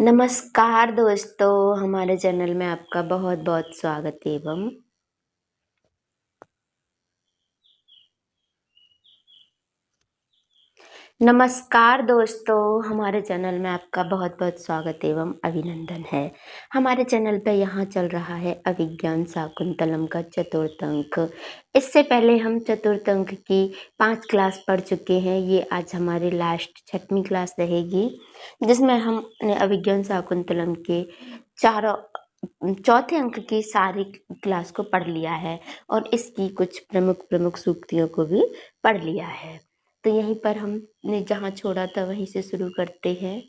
नमस्कार दोस्तों, हमारे चैनल में आपका बहुत-बहुत स्वागत एवं नमस्कार दोस्तों, हमारे चैनल में आपका बहुत-बहुत स्वागत एवं अभिनंदन है। हमारे चैनल पे यहाँ चल रहा है अभिज्ञान शाकुंतलम का चतुर्थ अंक। इससे पहले हम चतुर्थ अंक की 5 क्लास पढ़ चुके हैं। ये आज हमारी लास्ट 6वीं क्लास रहेगी, जिसमें हमने अभिज्ञान शाकुंतलम के चौथे अंक की सारी क्लास को पढ़ लिया है और इसकी कुछ प्रमुख सूक्तियों को भी पढ़ लिया है। तो यहीं पर हमने जहाँ छोड़ा था वहीं से शुरू करते हैं।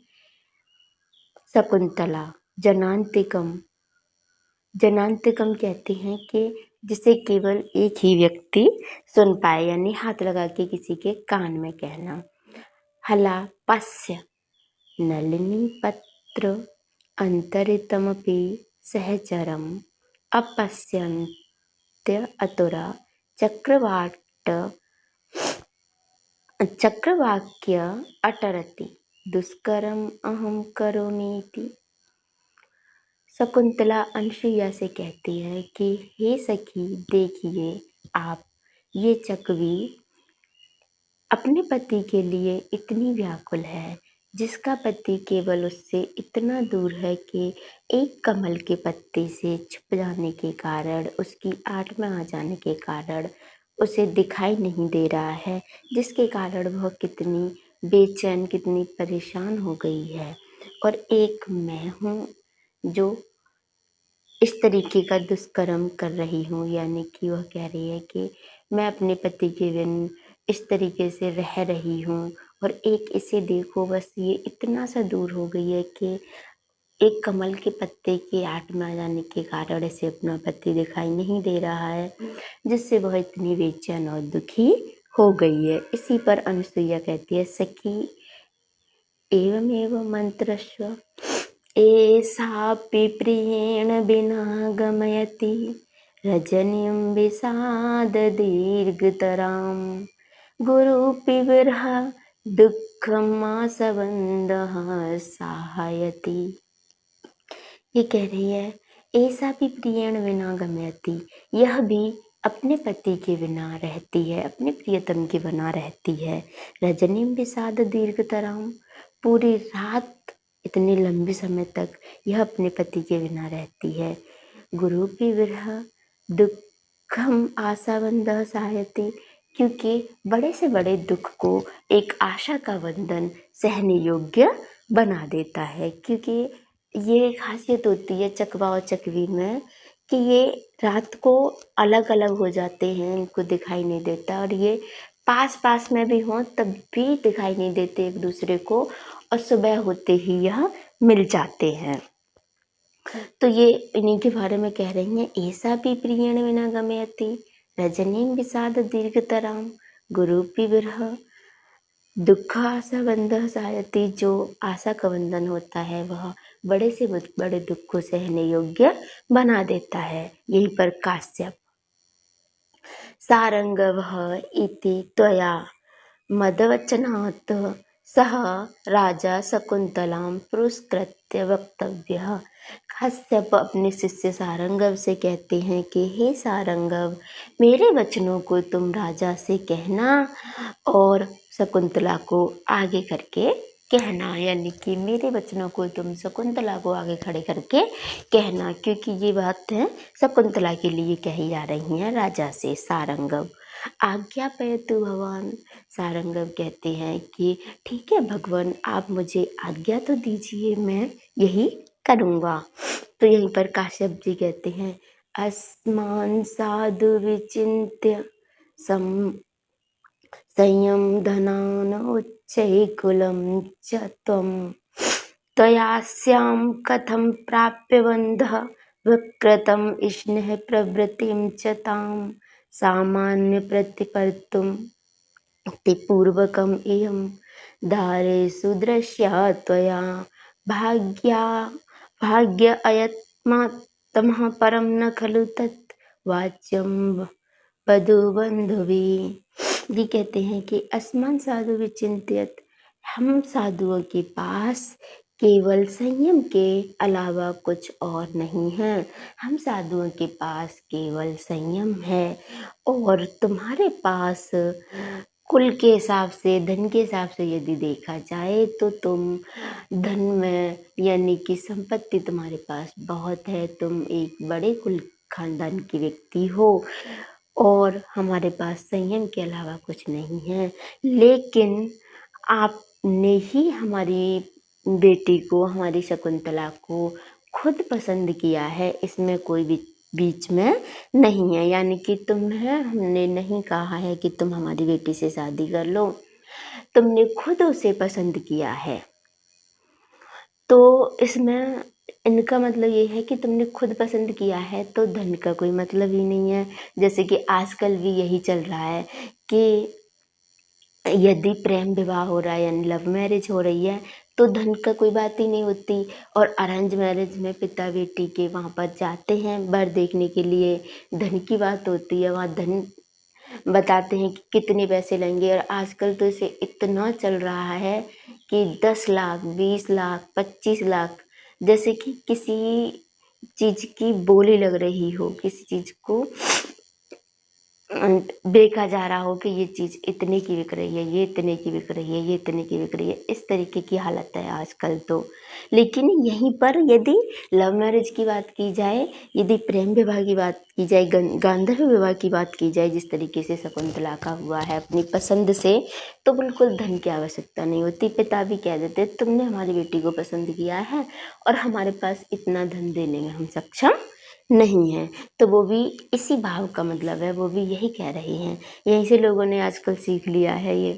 शकुंतला जनांतिकम। जनांतिकम कहते हैं कि जिसे केवल एक ही व्यक्ति सुन पाए, यानी हाथ लगा के किसी के कान में कहना। हला पश्य नलिनी पत्र अंतरितमपि सहचरम अपश्यन्त्य अतुरा चक्रवाक्य अटरति दुष्करम अहम करोमीति। शकुंतला अनसुईया से कहती है कि हे सखी, देखिए आप, ये चकवी अपने पति के लिए इतनी व्याकुल है, जिसका पति केवल उससे इतना दूर है कि एक कमल के पत्ते से छुप जाने के कारण, उसकी आड़ में आ जाने के कारण उसे दिखाई नहीं दे रहा है, जिसके कारण वह कितनी बेचैन, कितनी परेशान हो गई है। और एक मैं हूँ जो इस तरीके का दुष्कर्म कर रही हूँ, यानी कि वह कह रही है कि मैं अपने पति के बिन इस तरीके से रह रही हूँ और एक इसे देखो, बस ये इतना सा दूर हो गई है कि एक कमल के पत्ते के आड़ में आ जाने के कारण इसे अपना पति दिखाई नहीं दे रहा है, जिससे वह इतनी बेचैन और दुखी हो गई है। इसी पर अनुसुईया कहती है, सखी एवमेव मंत्रस्व एषापि प्रियेण विना गमयति रजनीं विषाद दीर्घतरां गुरुपि विरह दुःखमासवन्दः सहायति। ये कह रही है, ऐसा भी प्रियण विना गमयति, यह भी अपने पति के बिना रहती है, अपने प्रियतम के बिना रहती है। रजनीं विषाद दीर्घतरां, पूरी रात इतने लंबे समय तक यह अपने पति के बिना रहती है। गुरुपि विरह दुःखम आशावन्दः सहायति, क्योंकि बड़े से बड़े दुख को एक आशा का बंधन सहने योग्य बना देता है। क्योंकि ये खासियत होती है चकवा और चकवी में कि ये रात को अलग अलग हो जाते हैं, इनको दिखाई नहीं देता, और ये पास पास में भी हों तब भी दिखाई नहीं देते एक दूसरे को, और सुबह होते ही यह मिल जाते हैं। तो ये इन्हीं के बारे में कह रही हैं, ऐसा भी प्रियण विना गमयति रजनीं विषाद दीर्घतरां गुरुपि विरह दुख आशा बंधन सहायति। जो आशा का बंधन होता है वह बड़े से बड़े दुख को सहने योग्य बना देता है। यहीं पर काश्यप सारंगवः इति त्वया मदवचनात् सह राजा शकुंतलां पुरस्कृत्य वक्तव्यः। काश्यप अपने शिष्य सारंगव से कहते हैं कि हे सारंगव, मेरे वचनों को तुम राजा से कहना और शकुंतला को आगे करके कहना, यानी कि मेरे वचनों को तुम शकुंतला को आगे खड़े करके कहना, क्योंकि ये बात है शकुंतला के लिए कही जा रही है राजा से। सारंगव आज्ञा पयतु भगवान, सारंगव कहते हैं कि ठीक है भगवान, आप मुझे आज्ञा तो दीजिए, मैं यही करूँगा। तो यहीं पर काश्यप जी कहते हैं, अस्मान साधु विचिन्त्य संयम धनान उच्चैकुलं च त्वं त्वयास्यां कथं प्राप्य बन्धः विकृतं स्नेह प्रवृत्तिं च तां सामान्य प्रतिपर्तुं पूर्वकम् इयं धारेषु दृश्या त्वया भाग्य अयत्मात्तमः परं न खलु तत् वाच्यं वधूबन्धुभिः। ये कहते हैं कि अस्मान साधु विचिन्त्यत, हम साधुओं के पास केवल संयम के अलावा कुछ और नहीं है। हम साधुओं के पास केवल संयम है और तुम्हारे पास कुल के हिसाब से, धन के हिसाब से यदि देखा जाए तो तुम धन में यानी कि संपत्ति तुम्हारे पास बहुत है, तुम एक बड़े कुल खानदान की व्यक्ति हो और हमारे पास संयम के अलावा कुछ नहीं है। लेकिन आपने ही हमारी बेटी को, हमारी शकुंतला को खुद पसंद किया है, इसमें कोई बीच में नहीं है। यानी कि तुम्हें हमने नहीं कहा है कि तुम हमारी बेटी से शादी कर लो, तुमने खुद उसे पसंद किया है। तो इसमें इनका मतलब ये है कि तुमने खुद पसंद किया है तो धन का कोई मतलब ही नहीं है। जैसे कि आजकल भी यही चल रहा है कि यदि प्रेम विवाह हो रहा है यानी लव मैरिज हो रही है तो धन का कोई बात ही नहीं होती। और अरेंज मैरिज में पिता बेटी के वहाँ पर जाते हैं वर देखने के लिए, धन की बात होती है, वहाँ धन बताते हैं कि कितने पैसे लेंगे। और आजकल तो इसे इतना चल रहा है कि 10 लाख, 20 लाख, 25 लाख, जैसे कि किसी चीज की बोली लग रही हो, किसी चीज को देखा जा रहा हो कि ये चीज इतने की बिक रही है, ये इतने की बिक रही है, ये इतने की बिक रही है, इस तरीके की हालत है आजकल तो। लेकिन यहीं पर यदि लव मैरिज की बात की जाए, यदि प्रेम विवाह की बात की जाए, गांधर्व विवाह की बात की जाए, जिस तरीके से शकुंतला का हुआ है अपनी पसंद से, तो बिल्कुल धन की आवश्यकता नहीं होती। पिता भी कह देते तुमने हमारी बेटी को पसंद किया है और हमारे पास इतना धन देने में हम सक्षम नहीं है। तो वो भी इसी भाव का मतलब है, वो भी यही कह रहे हैं। यहीं से लोगों ने आजकल सीख लिया है ये।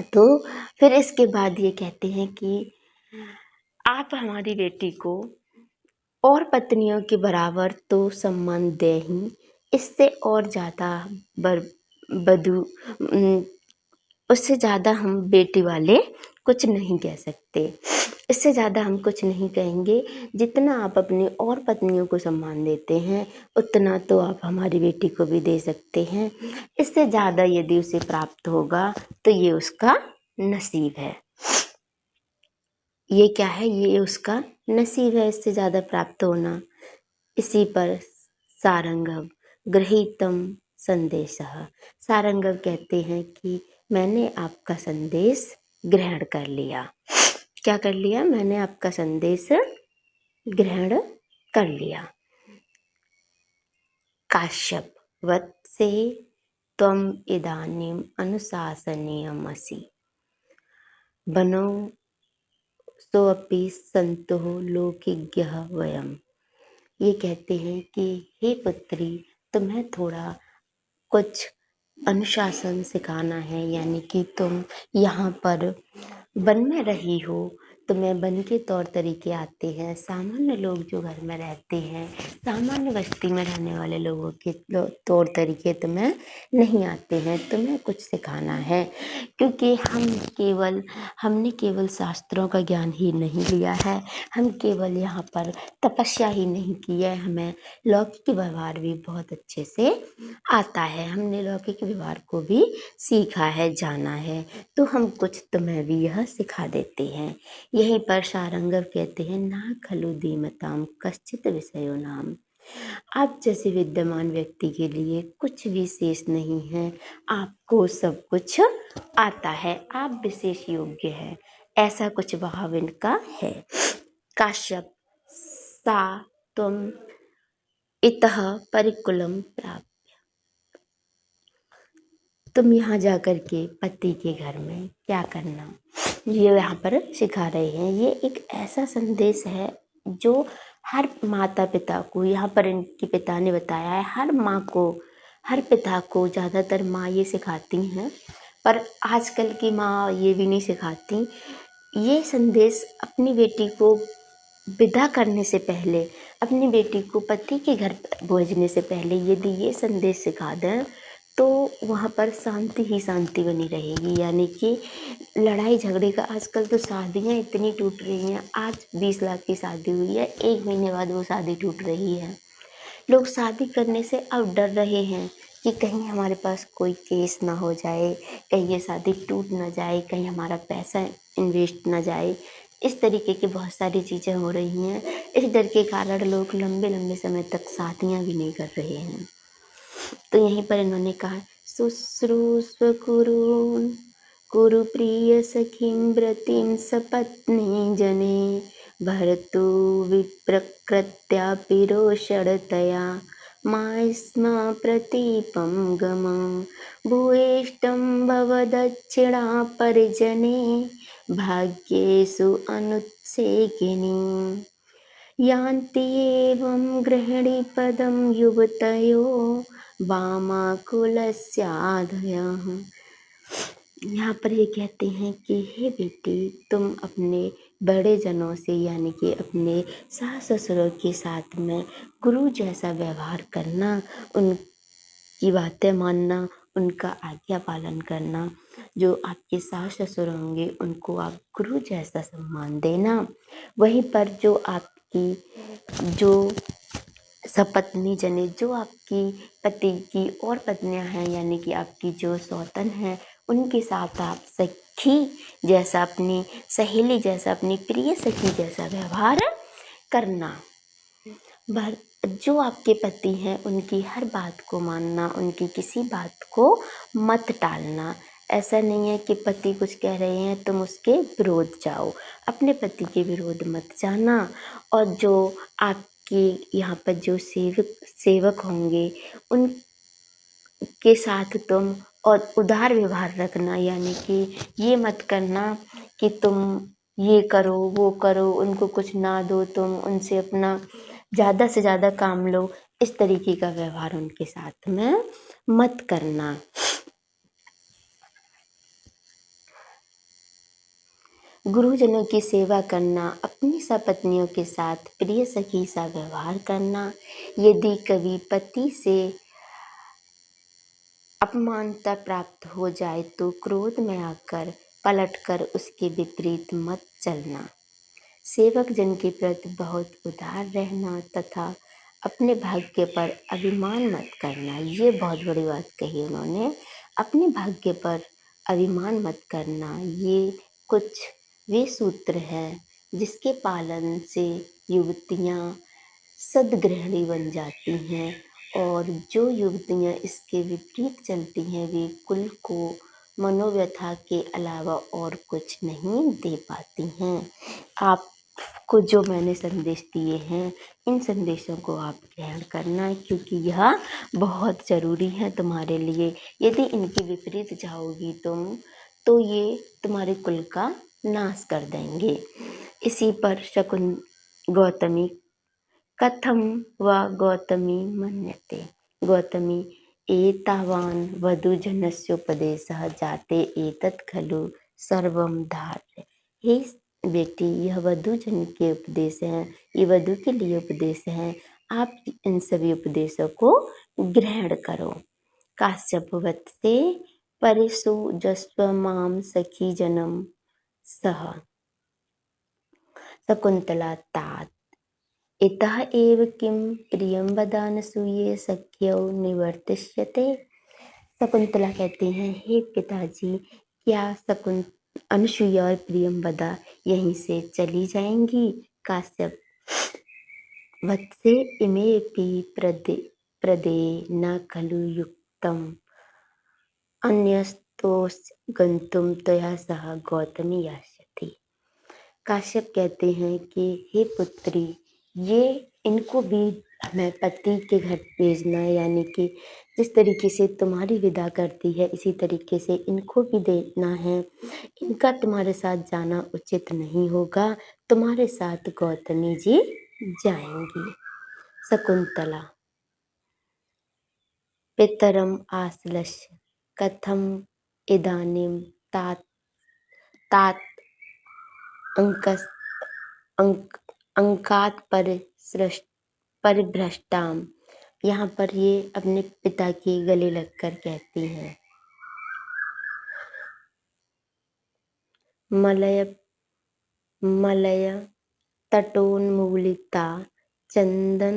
तो फिर इसके बाद ये कहते हैं कि आप हमारी बेटी को और पत्नियों के बराबर तो सम्मान दे ही, इससे और ज़्यादा बदू उससे ज़्यादा हम बेटी वाले कुछ नहीं कह सकते। इससे ज़्यादा हम कुछ नहीं कहेंगे। जितना आप अपनी और पत्नियों को सम्मान देते हैं उतना तो आप हमारी बेटी को भी दे सकते हैं। इससे ज़्यादा यदि उसे प्राप्त होगा तो ये उसका नसीब है। ये क्या है? ये उसका नसीब है, इससे ज़्यादा प्राप्त होना। इसी पर सारंगव गृहीतम संदेशः। सारंगव कहते हैं कि मैंने आपका संदेश ग्रहण कर लिया। क्या कर लिया? मैंने आपका संदेश ग्रहण कर लिया। काश्यप वत्से त्वम इदानीम अनुशासनीयमसि बनो सोऽपि सन्तुः लोकिज्ञः वयम्। ये कहते हैं कि हे पुत्री, तुम्हें थोड़ा कुछ अनुशासन सिखाना है। यानी कि तुम यहाँ पर वन में रही हो, तुम्हें वन के तौर तरीके आते हैं। सामान्य लोग जो घर में रहते हैं, सामान्य बस्ती में रहने वाले लोगों के तौर तरीके तुम्हें नहीं आते हैं, तुम्हें कुछ सिखाना है। क्योंकि हमने केवल शास्त्रों का ज्ञान ही नहीं लिया है, हम केवल यहाँ पर तपस्या ही नहीं की है, हमें लौकिक व्यवहार भी बहुत अच्छे से आता है। हमने लौकिक व्यवहार को भी सीखा है, जाना है, तो हम कुछ तुम्हें भी यह सिखा देते हैं। यहीं पर सारंगव कहते हैं ना खलु धीमताम कश्चित विषयो नाम। आप जैसे विद्यमान व्यक्ति के लिए कुछ भी शेष नहीं है, आपको सब कुछ आता है, आप विशेष योग्य है, ऐसा कुछ भाव इनका है। काश्यप सा तुम इतः परिकुलम प्राप्त। तुम यहाँ जाकर के पति के घर में क्या करना, ये यहाँ पर सिखा रहे हैं। ये एक ऐसा संदेश है जो हर माता पिता को, यहाँ पर इनके पिता ने बताया है, हर माँ को, हर पिता को, ज़्यादातर माँ ये सिखाती हैं, पर आजकल की माँ ये भी नहीं सिखाती। ये संदेश अपनी बेटी को विदा करने से पहले, अपनी बेटी को पति के घर भेजने से पहले यदि ये संदेश सिखा दें तो वहाँ पर शांति ही शांति बनी रहेगी। यानी कि लड़ाई झगड़े का, आजकल तो शादियाँ इतनी टूट रही हैं। आज 20 लाख की शादी हुई है, 1 महीने बाद वो शादी टूट रही है। लोग शादी करने से अब डर रहे हैं कि कहीं हमारे पास कोई केस ना हो जाए, कहीं ये शादी टूट ना जाए, कहीं हमारा पैसा इन्वेस्ट ना जाए। इस तरीके की बहुत सारी चीज़ें हो रही हैं। इस डर के कारण लोग लंबे लंबे समय तक शादियाँ भी नहीं कर रहे हैं। तो यहीं पर इन्होंने कहा शुश्रूषव कुरून् कुरु प्रिय सखीं व्रतिं सपत्नी जने भर्तु विप्रकृत्यापि रोषडतया मास्म प्रतीपं गम भूयिष्ठं भवदक्षिणा परिजने भाग्येषु अनुत्सेकिनी यान्ति एवं गृहिणीपदं युवतयो वामाकुलस्याधयः। यहाँ पर ये कहते हैं कि हे बेटी, तुम अपने बड़े जनों से यानी कि अपने सास ससुरों के साथ में गुरु जैसा व्यवहार करना, उनकी बातें मानना, उनका आज्ञा पालन करना। जो आपके सास ससुर होंगे उनको आप गुरु जैसा सम्मान देना। वहीं पर जो आपकी जो सपत्नी जने, जो आपकी पति की और पत्नियां हैं यानी कि आपकी जो सौतन है, उनके साथ आप सखी जैसा, अपनी सहेली जैसा, अपनी प्रिय सखी जैसा व्यवहार करना। जो आपके पति हैं उनकी हर बात को मानना, उनकी किसी बात को मत टालना। ऐसा नहीं है कि पति कुछ कह रहे हैं तुम उसके विरोध जाओ, अपने पति के विरोध मत जाना। और जो आपके यहाँ पर जो सेवक होंगे उनके साथ तुम और उदार व्यवहार रखना, यानी कि ये मत करना कि तुम ये करो वो करो, उनको कुछ ना दो, तुम उनसे अपना ज़्यादा से ज़्यादा काम लो। इस तरीके का व्यवहार उनके साथ में मत करना। गुरुजनों की सेवा करना, अपनी सपत्नियों के साथ प्रिय सखी सा व्यवहार करना। यदि कभी पति से अपमानता प्राप्त हो जाए तो क्रोध में आकर पलटकर उसके विपरीत मत चलना। सेवक जन के प्रति बहुत उदार रहना तथा अपने भाग्य पर अभिमान मत करना। ये बहुत बड़ी बात कही उन्होंने, अपने भाग्य पर अभिमान मत करना। ये कुछ वे सूत्र हैं जिसके पालन से युवतियाँ सद्गृहिणी बन जाती हैं, और जो युवतियाँ इसके विपरीत चलती हैं वे कुल को मनोव्यथा के अलावा और कुछ नहीं दे पाती हैं। आपको जो मैंने संदेश दिए हैं, इन संदेशों को आप ग्रहण करना, क्योंकि यह बहुत ज़रूरी है तुम्हारे लिए। यदि इनके विपरीत जाओगी तुम तो ये तुम्हारे कुल का नाश कर देंगे। इसी पर शकुन गौतमी कथम व गौतमी मन्यते। गौतमी एतावान् वधूजनस्योपदेशः जाते एतत् खलु सर्वं धार्य। हे बेटी, यह वधूजन के उपदेश हैं, ये वधू के लिए उपदेश हैं। आप इन सभी उपदेशों को ग्रहण करो। काश्यपवत से परिसु जस्व माम सखी जनम सह। शकुंतला तात इतः एव किं प्रियं वदानसूये सख्यौ निवर्तिष्यते। शकुंतला कहती हैं, हे पिताजी, क्या अनुसुईया और प्रियंवदा यहीं से चली जाएंगी? काश्यप वत्से इमेपि प्रदे न खलु युक्तम् अन्यस्तोष गंतुम त्वया सह गौतमी यास्यति। काश्यप कहते हैं कि हे पुत्री, ये इनको भी हमें पति के घर भेजना है, यानी कि जिस तरीके से तुम्हारी विदा करती है इसी तरीके से इनको भी देना है। इनका तुम्हारे साथ जाना उचित नहीं होगा, तुम्हारे साथ गौतमी जी जाएंगी। शकुंतला पितरम आश्लस्य कथम इदानीम तात तात अंकस अंकात परिभ्रष्टाम। यहाँ पर ये अपने पिता के गले लगकर कहती हैं, मलय तटोन्मूलिता चंदन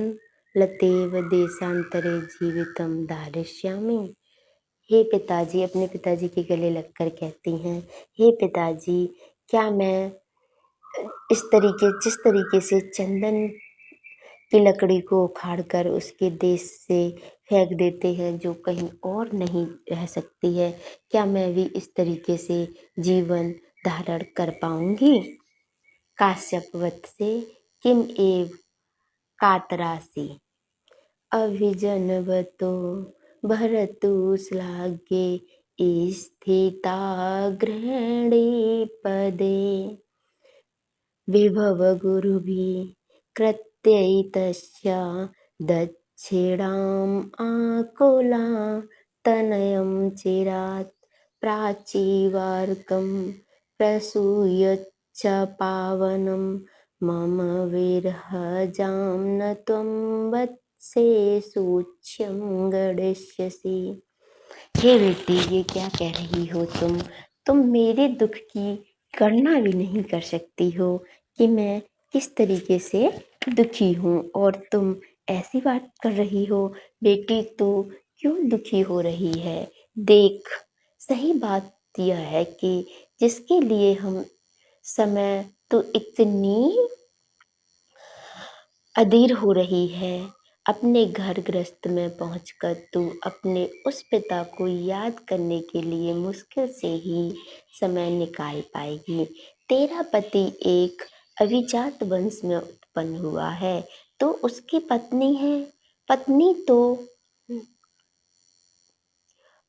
लतेव देशांतरे जीवितम धारिष्यामि। हे पिताजी, अपने पिताजी के गले लगकर कहती हैं, हे पिताजी, क्या मैं जिस तरीके से चंदन की लकड़ी को उखाड़कर उसके देश से फेंक देते हैं जो कहीं और नहीं रह सकती है, क्या मैं भी इस तरीके से जीवन धारण कर पाऊंगी? काश्यपवत से किम एव कातरासि अभिजनवतो भरतु श्लाघ्ये स्थिता गृहिणी पदे विभवगुरुभिः कृत्यैतस्य दक्षिणाम् आकुला तनयं चिरात् प्राचीवार्कं प्रसूयच्च पावनं मम विरहजां न त्वं वत्से सूच्यं गडिष्यसि। हे बेटी, ये क्या कह रही हो तुम मेरे दुख की गणना भी नहीं कर सकती हो कि मैं किस तरीके से दुखी हूँ, और तुम ऐसी बात कर रही हो। बेटी, तू क्यों दुखी हो रही है? देख, सही बात यह है कि जिसके लिए हम समय तो इतनी अधीर हो रही है, अपने घर गृहस्थ में पहुंचकर तू अपने उस पिता को याद करने के लिए मुश्किल से ही समय निकाल पाएगी। तेरा पति एक अभिजात वंश में उत्पन्न हुआ है, तो उसकी पत्नी है। पत्नी तो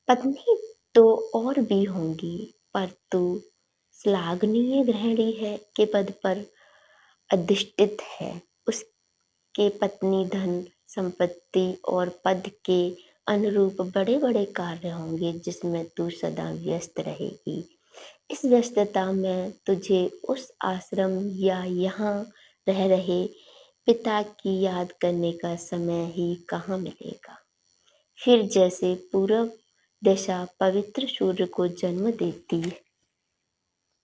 पत्नी तो और भी होंगी, पर तू श्लाघनीय गृहिणी है के पद पर अधिष्ठित है। उसके पत्नी धन संपत्ति और पद के अनुरूप बड़े बड़े कार्य होंगे जिसमें तू सदा व्यस्त रहेगी। इस व्यस्तता में तुझे उस आश्रम या यहाँ रह रहे पिता की याद करने का समय ही कहाँ मिलेगा। फिर जैसे पूर्व दिशा पवित्र सूर्य को जन्म देती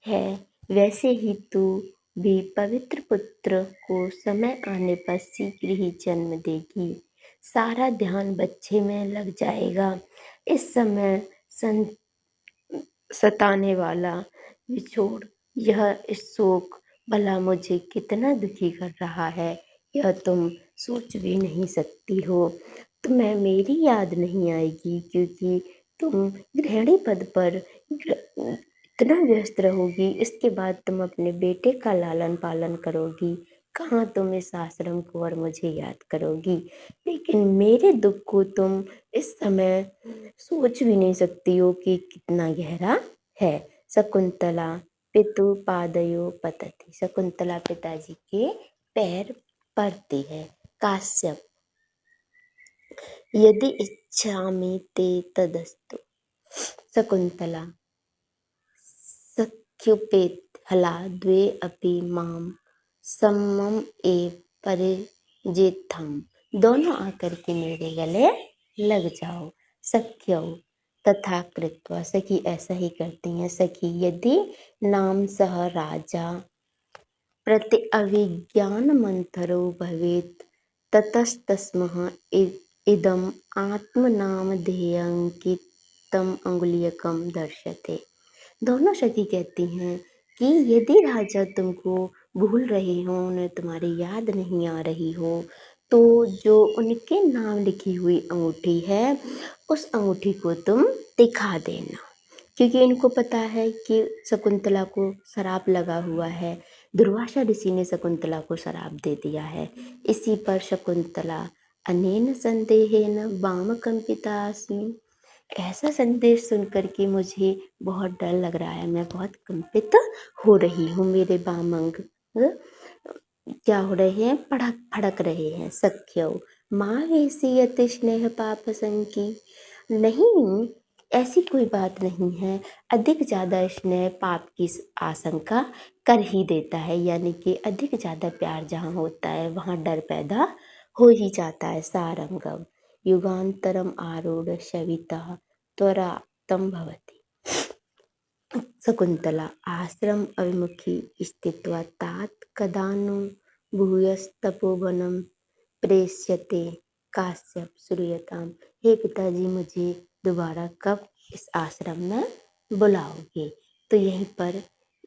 है, वैसे ही तू भी पवित्र पुत्र को समय आने पर शीघ्र ही जन्म देगी। सारा ध्यान बच्चे में लग जाएगा। इस समय सताने वाला विछोड़, यह शोक भला मुझे कितना दुखी कर रहा है, यह तुम सोच भी नहीं सकती हो। तुम्हें मेरी याद नहीं आएगी क्योंकि तुम गृहिणी पद पर इतना व्यस्त रहोगी। इसके बाद तुम अपने बेटे का लालन पालन करोगी, कहाँ तुम इस आश्रम को और मुझे याद करोगी। लेकिन मेरे दुख को तुम इस समय सोच भी नहीं सकती हो कि कितना गहरा है। शकुंतला पितु पादयो पतति, शकुंतला पिताजी के पैर पड़ती है। काश्यप, यदि इच्छामि ते तदस्तु। शकुंतला, सख्युपेत हला द्वे अपि माम सम्मम एव परिजेत्थम। दोनों आकर के मेरे गले लग जाओ। सख्यौ तथा कृत्वा, सखी ऐसा ही करती हैं। सखी, यदि नाम सह राजा प्रति अभिज्ञान मंथरो भवेत् ततस्तस्मः इदम आत्मनामधेयंकितम अंगुलीयकम दर्शते। दोनों सखी कहती हैं कि यदि राजा तुमको भूल रहे हो, उन्हें तुम्हारी याद नहीं आ रही हो, तो जो उनके नाम लिखी हुई अंगूठी है उस अंगूठी को तुम दिखा देना। क्योंकि इनको पता है कि शकुंतला को शराप लगा हुआ है। दुर्वासा ऋषि ने शकुंतला को शराप दे दिया है। इसी पर शकुंतला अनेन संदेहेन वामकंपितास्मि, ऐसा संदेश सुनकर के मुझे बहुत डर लग रहा है, मैं बहुत कंपित हो रही हूँ। मेरे वामंग क्या हो रहे हैं, फड़क फड़क रहे हैं। सख्यौ माँ वेसियत स्नेह पाप संकी, नहीं, ऐसी कोई बात नहीं है। अधिक ज़्यादा स्नेह पाप की आशंका कर ही देता है, यानी कि अधिक ज़्यादा प्यार जहाँ होता है वहाँ डर पैदा हो ही जाता है। सारंगम युगांतरम आरूढ़ सविता त्वरातम भवति। शकुंतला आश्रम अभिमुखी स्थित्वा तात कदानु भूयस्तपोवनम प्रेष्यते काश्यप श्रूयताम। हे पिताजी, मुझे दोबारा कब इस आश्रम में बुलाओगे? तो यहीं पर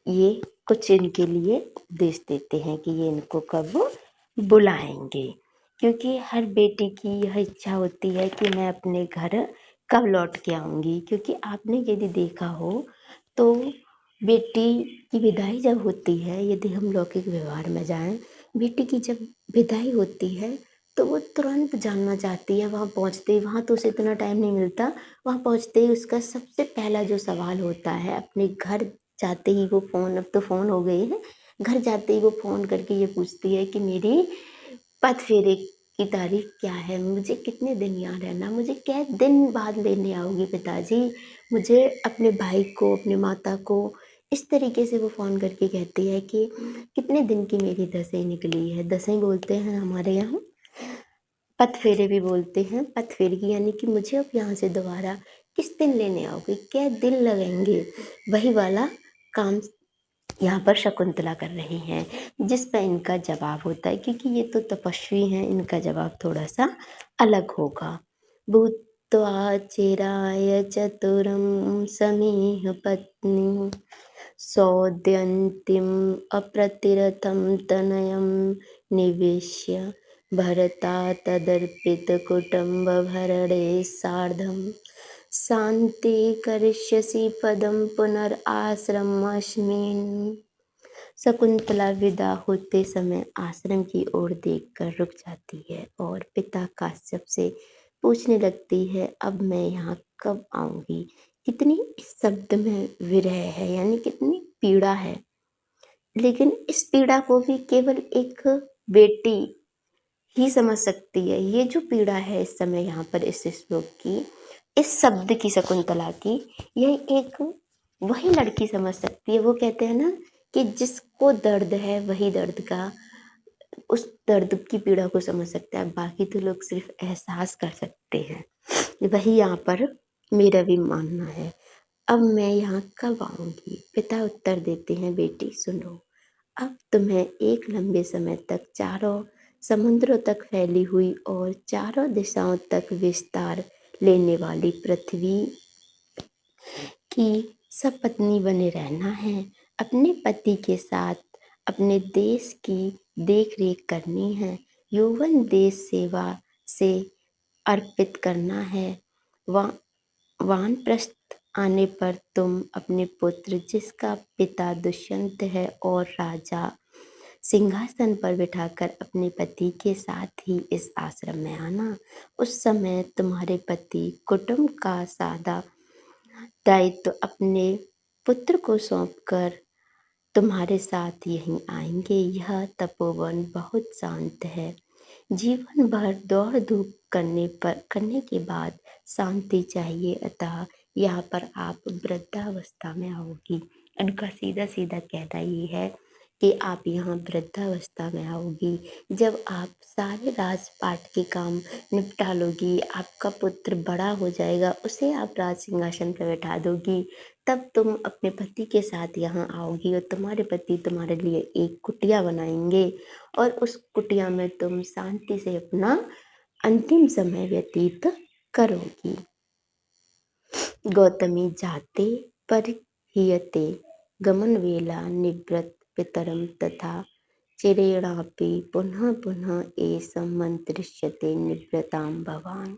ये कुछ इनके लिए उपदेश देते हैं कि ये इनको कब बुलाएंगे, क्योंकि हर बेटी की यह इच्छा होती है कि मैं अपने घर कब लौट के आऊँगी। क्योंकि आपने यदि देखा हो तो बेटी की विदाई जब होती है, यदि हम लौकिक व्यवहार में जाएं, बेटी की जब विदाई होती है तो वो तुरंत जानना चाहती है। वहाँ पहुँचते ही, वहाँ तो उसे इतना टाइम नहीं मिलता, वहाँ पहुँचते ही उसका सबसे पहला जो सवाल होता है, अपने घर जाते ही वो फ़ोन, अब तो फ़ोन हो गए हैं, घर जाते ही वो फ़ोन करके ये पूछती है कि मेरी पत फेरे की तारीख क्या है, मुझे कितने दिन यहाँ रहना, मुझे क्या दिन बाद लेने आओगे पिताजी, मुझे अपने भाई को, अपने माता को। इस तरीके से वो फ़ोन करके कहती है कि कितने दिन की मेरी दसईं निकली है। दसईं बोलते हैं हमारे यहाँ, पत फेरे भी बोलते हैं। पत फेरे की यानी कि मुझे अब यहाँ से दोबारा किस दिन लेने आओगे, क्या दिन लगेंगे, वही वाला काम यहाँ पर शकुंतला कर रही हैं। जिस पर इनका जवाब होता है, क्योंकि ये तो तपस्वी हैं, इनका जवाब थोड़ा सा अलग होगा। भूत्वा चिराय चतुरं समीह पत्नी सौद्यन्तीम् अप्रतिरथं तनयं निवेश्य भरता तदर्पितकुटुम्बभरणे सार्धं शान्ति करिष्यसि पदं पुनराश्रमस्मिन्। शकुंतला विदा होते समय आश्रम की ओर देखकर रुक जाती है और पिता काश्यप से पूछने लगती है, अब मैं यहाँ कब आऊंगी। कितनी इस शब्द में विरह है, यानी कितनी पीड़ा है। लेकिन इस पीड़ा को भी केवल एक बेटी ही समझ सकती है। ये जो पीड़ा है इस समय यहाँ पर इस श्लोक की, इस शब्द की, शकुंतला की, यह एक वही लड़की समझ सकती है। वो कहते हैं ना कि जिसको दर्द है वही दर्द का, उस दर्द की पीड़ा को समझ सकता है, बाकी तो लोग सिर्फ एहसास कर सकते हैं। वही यहाँ पर मेरा भी मानना है। अब मैं यहाँ कब आऊँगी। पिता उत्तर देते हैं, बेटी सुनो, अब तुम्हें एक लंबे समय तक चारों समुद्रों तक फैली हुई और चारों दिशाओं तक विस्तार लेने वाली पृथ्वी की सपत्नी बने रहना है। अपने पति के साथ अपने देश की देख रेख करनी है। यौवन देश सेवा से अर्पित करना है। वानप्रस्थ आने पर तुम अपने पुत्र, जिसका पिता दुष्यंत है और राजा, सिंहासन पर बिठाकर अपने पति के साथ ही इस आश्रम में आना। उस समय तुम्हारे पति कुटुंब का सादा दायित्व अपने पुत्र को सौंपकर तुम्हारे साथ यहीं आएंगे। यह तपोवन बहुत शांत है। जीवन भर दौड़ धूप करने के बाद शांति चाहिए, अतः यहाँ पर आप वृद्धावस्था में आओगी। उनका सीधा सीधा कहना ये है कि आप यहाँ वृद्धावस्था में आओगी जब आप सारे राजपाट के काम निपटा लोगी, आपका पुत्र बड़ा हो जाएगा, उसे आप राज सिंहासन पर बैठा दोगी, तब तुम अपने पति के साथ यहाँ आओगी और तुम्हारे पति तुम्हारे लिए एक कुटिया बनाएंगे और उस कुटिया में तुम शांति से अपना अंतिम समय व्यतीत करोगी। गौतमी जाते परहीयते गमन वेला निवृत्त पितरम तथा चिरेणापि पुनः पुनः एषं मंत्रिष्यते निवृत्तां भवान्।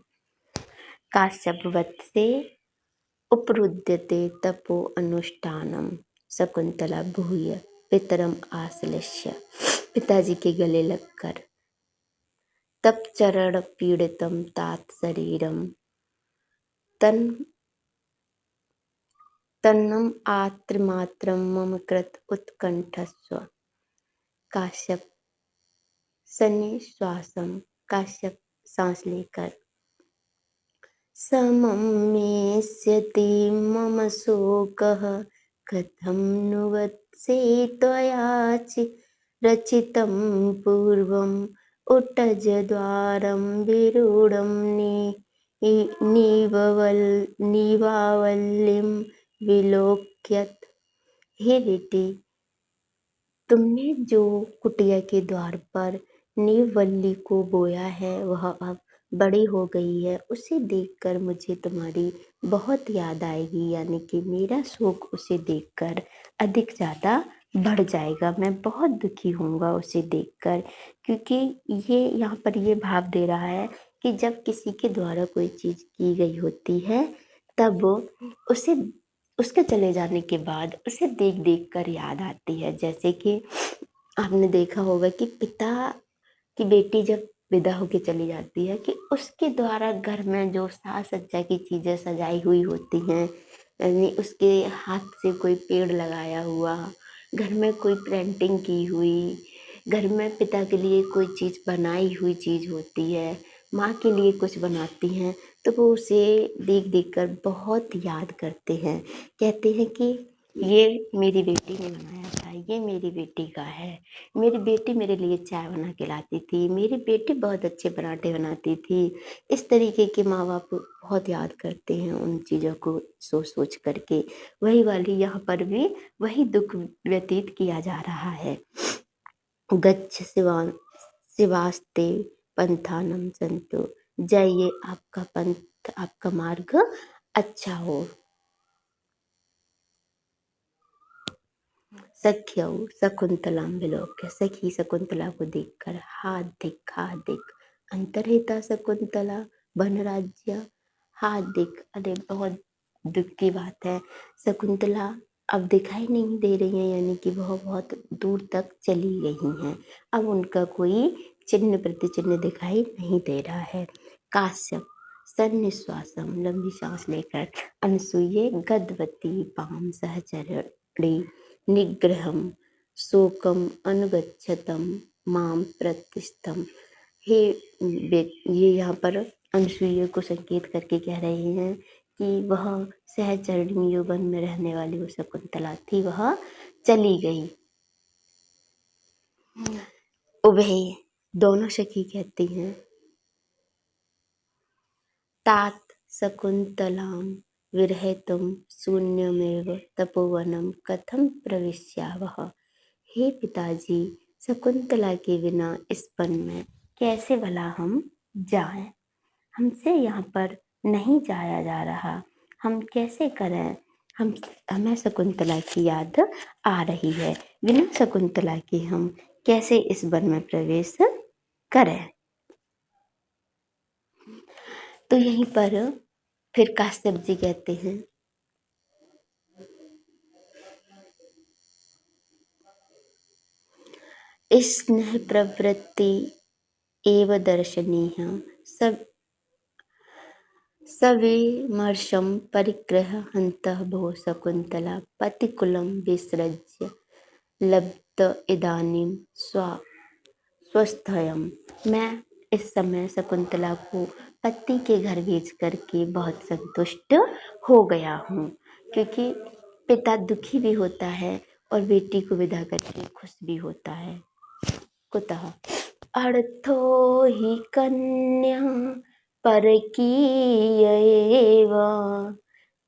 काश्यपवत से उपरुद्यते तपो अनुष्ठानम शकुंतला भूय पितरम आश्लिष्य। पिताजी के गले लगकर तप चरण पीड़ितम तात शरीरम तन्नम आत्रमात्रम मम कृत उत्कंठस्व। काश्यप सन्निश्वासम, काश्यप सांस लेकर, सममेष्यति मम शोकः कथं नु वत्से त्वया रचितं पूर्वम् उट्टजद्वारं विरूढं नीवावल्लीं विलोक्यत। हे बेटी, तुमने जो कुटिया के द्वार पर नींववल्ली को बोया है वह अब बड़ी हो गई है। उसे देखकर मुझे तुम्हारी बहुत याद आएगी, यानी कि मेरा शोक उसे देखकर अधिक ज़्यादा बढ़ जाएगा। मैं बहुत दुखी होऊँगा उसे देखकर, क्योंकि ये यहाँ पर ये भाव दे रहा है कि जब किसी के द्वारा कोई चीज़ की गई होती है, तब उसे उसके चले जाने के बाद उसे देख-देख कर याद आती है। जैसे कि आपने देखा होगा कि पिता की बेटी जब विदा होके चली जाती है, कि उसके द्वारा घर में जो साज-सज्जा की चीज़ें सजाई हुई होती हैं, यानी उसके हाथ से कोई पेड़ लगाया हुआ, घर में कोई पेंटिंग की हुई, घर में पिता के लिए कोई चीज़ बनाई हुई चीज़ होती है, माँ के लिए कुछ बनाती हैं, तो वो उसे देख-देख कर बहुत याद करते हैं। कहते हैं कि ये मेरी बेटी ने बनाया था, ये मेरी बेटी का है। मेरी बेटी मेरे लिए चाय बना के लाती थी, मेरी बेटी बहुत अच्छे पराठे बनाती थी। इस तरीके के माँ-बाप बहुत याद करते हैं उन चीज़ों को सोच-सोच कर के। वही वाली यहाँ पर भी वही दुःख व्यतीत किया जा रहा है। गच्छ शिवास्ते पंथानम सन्तु, जाइए आपका पंथ, आपका मार्ग अच्छा हो। सख्यौ शकुंतलां विलोक्य, सखी शकुंतला को देखकर हाथ दिख अंतरहिता शकुंतला वन राज्य, हाथ दिख। अरे बहुत दुख की बात है, शकुंतला अब दिखाई नहीं दे रही हैं, यानी कि वह बहुत दूर तक चली गई हैं। अब उनका कोई चिन्ह प्रतिचिन्ह दिखाई नहीं दे रहा है। काश्यप सन्निश्वासम, लंबी सांस लेकर अनसुये गदवती पाम सहचरणी निग्रहम शोकम अनुगच्छतम माम प्रतिस्थम। हे ये यहाँ पर अनसुईया को संकेत करके कह रहे हैं कि वह सहचरणी यौवन में रहने वाली वो शकुंतला थी, वह चली गई। उभय दोनों सखी कहती हैं, तात शकुंतलाम विरहितुम शून्यमेव तपोवनम कथम प्रविश्यावः। हे पिताजी, शकुंतला के बिना इस वन में कैसे भला हम जाएं? हमसे यहाँ पर नहीं जाया जा रहा, हम कैसे करें? हमें शकुंतला की याद आ रही है, बिना शकुंतला के हम कैसे इस वन में प्रवेश करें? तो यहीं पर फिर काश्यप जी कहते हैं, स्नेह प्रवृत्ति एव दर्शनीय सब सविमर्शं परिगृह्य भो शकुंतला पतिकुलं विसृज्य लब्ध इदानीं स्वस्थयम्। मैं इस समय शकुंतला को पति के घर भेज करके बहुत संतुष्ट हो गया हूँ, क्योंकि पिता दुखी भी होता है और बेटी को विदा करके खुश भी होता है। कुतः अर्थो हि कन्या परकीयैव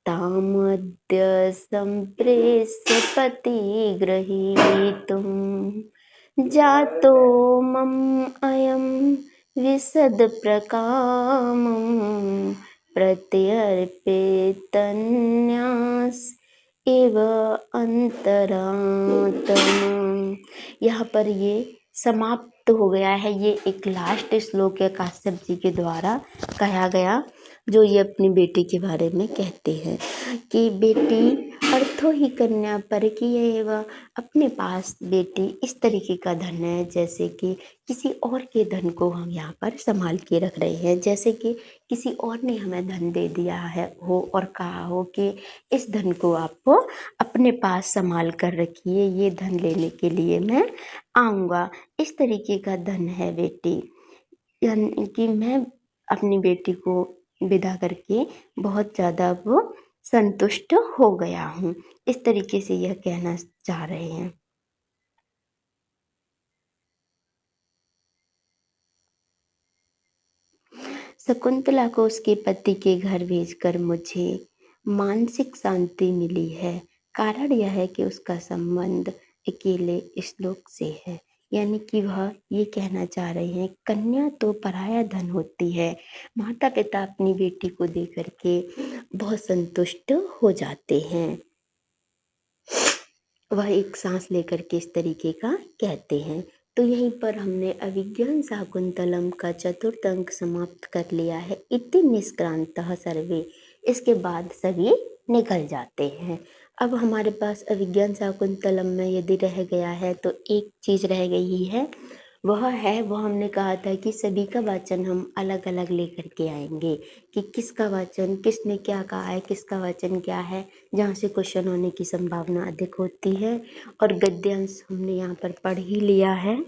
तामद्य सम्प्रेष्य पतिगृहीतुं जातो मम अयं विशदप्रकामं प्रत्यर्पितन्यास एव अंतरात्मा। यहाँ पर ये समाप्त हो गया है। ये एक लास्ट श्लोक है काश्यप जी के द्वारा कहा गया, जो ये अपनी बेटी के बारे में कहते हैं कि बेटी अर्थो ही कन्या परकीय, अपने पास बेटी इस तरीके का धन है जैसे कि किसी और के धन को हम यहाँ पर संभाल के रख रहे हैं। जैसे कि किसी और ने हमें धन दे दिया है हो और कहा हो कि इस धन को आप अपने पास संभाल कर रखिए, ये धन लेने के लिए मैं आऊँगा। इस तरीके का धन है बेटी, यानी कि मैं अपनी बेटी को विदा करके बहुत ज़्यादा वो संतुष्ट हो गया हूँ। इस तरीके से यह कहना चाह रहे हैं। शकुंतला को उसके पति के घर भेजकर मुझे मानसिक शांति मिली है। कारण यह है कि उसका संबंध अकेले श्लोक से है। यानी कि वह ये कहना चाह रहे हैं, कन्या तो पराया धन होती है। माता पिता अपनी बेटी को दे करके बहुत संतुष्ट हो जाते हैं। वह एक सांस लेकर के इस तरीके का कहते हैं। तो यहीं पर हमने अभिज्ञान शाकुंतलम का चतुर्थ अंक समाप्त कर लिया है। इति निष्क्रांतः सर्वे, इसके बाद सभी निकल जाते हैं। अब हमारे पास अभिज्ञान शाकुंतलम में यदि रह गया है तो एक चीज़ रह गई है, वह हमने कहा था कि सभी का वाचन हम अलग अलग लेकर के आएंगे कि किसका वाचन, किसने क्या कहा है, किसका वाचन क्या है, जहाँ से क्वेश्चन होने की संभावना अधिक होती है। और गद्यांश हमने यहाँ पर पढ़ ही लिया है।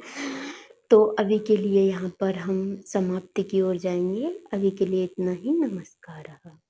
तो अभी के लिए यहाँ पर हम समाप्ति की ओर जाएंगे। अभी के लिए इतना ही। नमस्कार।